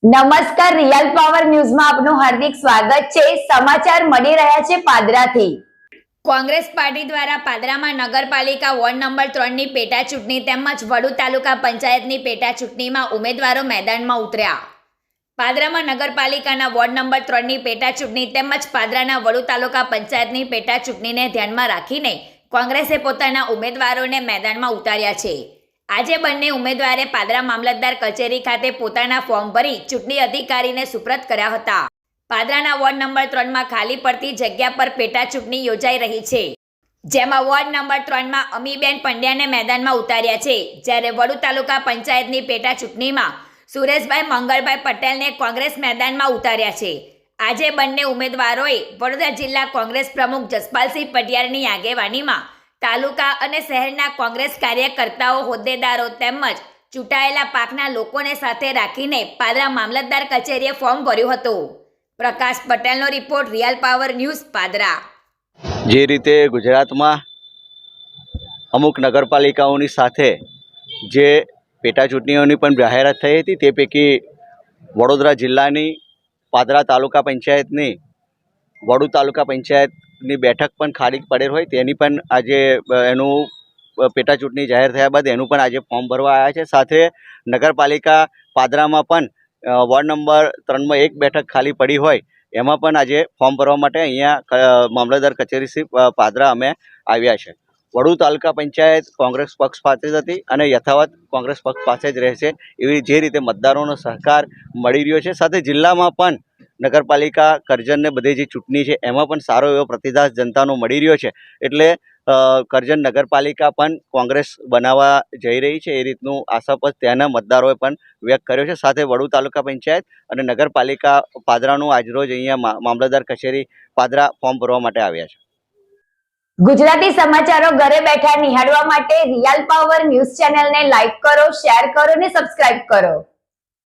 નમસ્કાર, real power ન્યૂઝમાં આપનું હાર્દિક સ્વાગત છે। સમાચાર મળી રહ્યા છે પાદરાથી। કોંગ્રેસ પાર્ટી દ્વારા પાદરામાં નગરપાલિકા વોર્ડ નંબર 3ની પેટા ચૂંટણી તેમજ વડુ તાલુકા પંચાયતની પેટા ચૂંટણીમાં ઉમેદવારો મેદાનમાં ઉતર્યા। પાદરામાં નગરપાલિકાના વોર્ડ નંબર 3ની પેટા ચૂંટણી તેમજ પાદરાના વડુ તાલુકા પંચાયતની પેટા ચૂંટણીને ધ્યાનમાં રાખીને કોંગ્રેસે પોતાના ઉમેદવારોને મેદાનમાં ઉતાર્યા છે। આજે બંને ઉમેદવારે પાદરા મામલતદાર કચેરી ખાતે પોતાના ફોર્મ ભરી ચૂંટણી અધિકારીને સુપ્રત કર્યા હતા। પાદરાના વોર્ડ નંબર 3માં ખાલી પડતી જગ્યા પર પેટા ચૂંટણી યોજાઈ રહી છે, જેમાં વોર્ડ નંબર 3માં અમીબેન પંડ્યાને મેદાનમાં ઉતાર્યા છે, જ્યારે વડુ તાલુકા પંચાયતની પેટા ચૂંટણીમાં સુરેશભાઈ મંગળભાઈ પટેલને કોંગ્રેસ મેદાનમાં ઉતાર્યા છે। આજે બંને ઉમેદવારોએ વડોદરા જિલ્લા કોંગ્રેસ પ્રમુખ જસપાલસિંહ પટિયારની આગેવાનીમાં તાલુકા અને શહેરના કોંગ્રેસ કાર્યકર્તાઓ, હોદ્દેદારો તેમજ ચૂંટાયેલા પાકના લોકોને સાથે રાખીને પાદરા મામલતદાર કચેરીએ ફોર્મ ભર્યું હતું। પ્રકાશ પટેલનો report, real power news, Padra. જે રીતે ગુજરાતમાં અમુક નગરપાલિકાઓની સાથે જે પેટા ચૂંટણીઓની પણ જાહેરાત થઈ હતી, તે પૈકી વડોદરા જિલ્લાની પાદરા તાલુકા પંચાયતની વડુ તાલુકા પંચાયતની બેઠક પણ ખાલી પડેલ હોય તેની પણ આજે એનું પેટા ચૂંટણી જાહેર થયા બાદ એનું પણ આજે ફોર્મ ભરવા આવ્યા છે। સાથે નગરપાલિકા પાદરામાં પણ વોર્ડ નંબર 3માં એક બેઠક ખાલી પડી હોય એમાં પણ આજે ફોર્મ ભરવા માટે અહીંયા મામલતદાર કચેરી શ્રી પાદરા અમે આવ્યા છે। વડુ તાલુકા પંચાયત કોંગ્રેસ પક્ષ પાસે જ હતી અને યથાવત કોંગ્રેસ પક્ષ પાસે જ રહેશે એવી જે રીતે મતદારોનો સહકાર મળી રહ્યો છે। સાથે જિલ્લામાં પણ નગરપાલિકા કરજણને બધી જે ચૂંટણી છે એમાં પણ સારો એવો પ્રતિસાદ જનતાનો મળી રહ્યો છે, એટલે કરજણ નગરપાલિકા પણ કોંગ્રેસ બનાવવા જઈ રહી છે એ રીતનું આશાપદ ત્યાંના મતદારોએ પણ વ્યક્ત કર્યો છે। સાથે વડુ તાલુકા પંચાયત અને નગરપાલિકા પાદરાનું આજરોજ અહીંયા મામલતદાર કચેરી પાદરા ફોર્મ ભરવા માટે આવ્યા છે। ગુજરાતી સમાચારો ઘરે બેઠા નિહાળવા માટે રિયલ પાવર ન્યૂઝ ચેનલને લાઈક કરો, શેર કરો અને સબસ્ક્રાઇબ કરો।